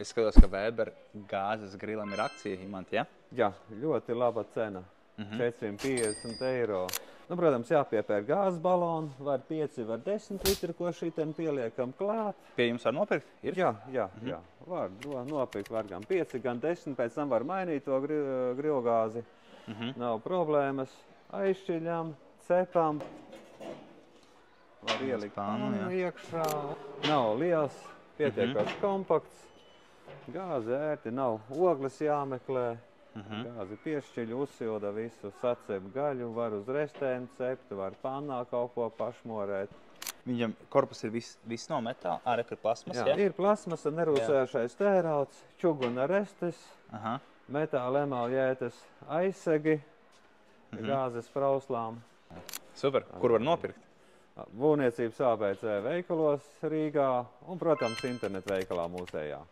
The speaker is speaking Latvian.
Es skatos, ka Weber gāzes grilam ir akcija, Imanti, ja? Jā, ļoti laba cena. 450 eiro. Nu, protams, jāpiepēr gāzes balonu, var 5, var 10 litri, ko šitien pieliekam klāt. Pie jums var nopirkt? Ir? Jā. Var nopirkt, var gan 5, gan 10, pēc tam var mainīt to grilgāzi. Nav problēmas. Aizšķiļam, cepam. Var ielikt pannu iekšā. Nav liels, pietiekams kompakts. Gāze ērti, nav ogles jāmeklē. Gāzi piešķiļ, uzsilda visu, sacep gaļu, var uz restēm cept, var pannā kaut ko pašmorēt. Viņam korpus ir viss no metāla, ārē ir plasmas, ja? Ir plasmasa, nerūsējušais tērauds, čuguna restes, metāla emaljētas aizsegi, gāzes prauslām. Super, kur var nopirkt? Būvniecības ABC veikalos Rīgā un, protams, internetu veikalā mūsējā.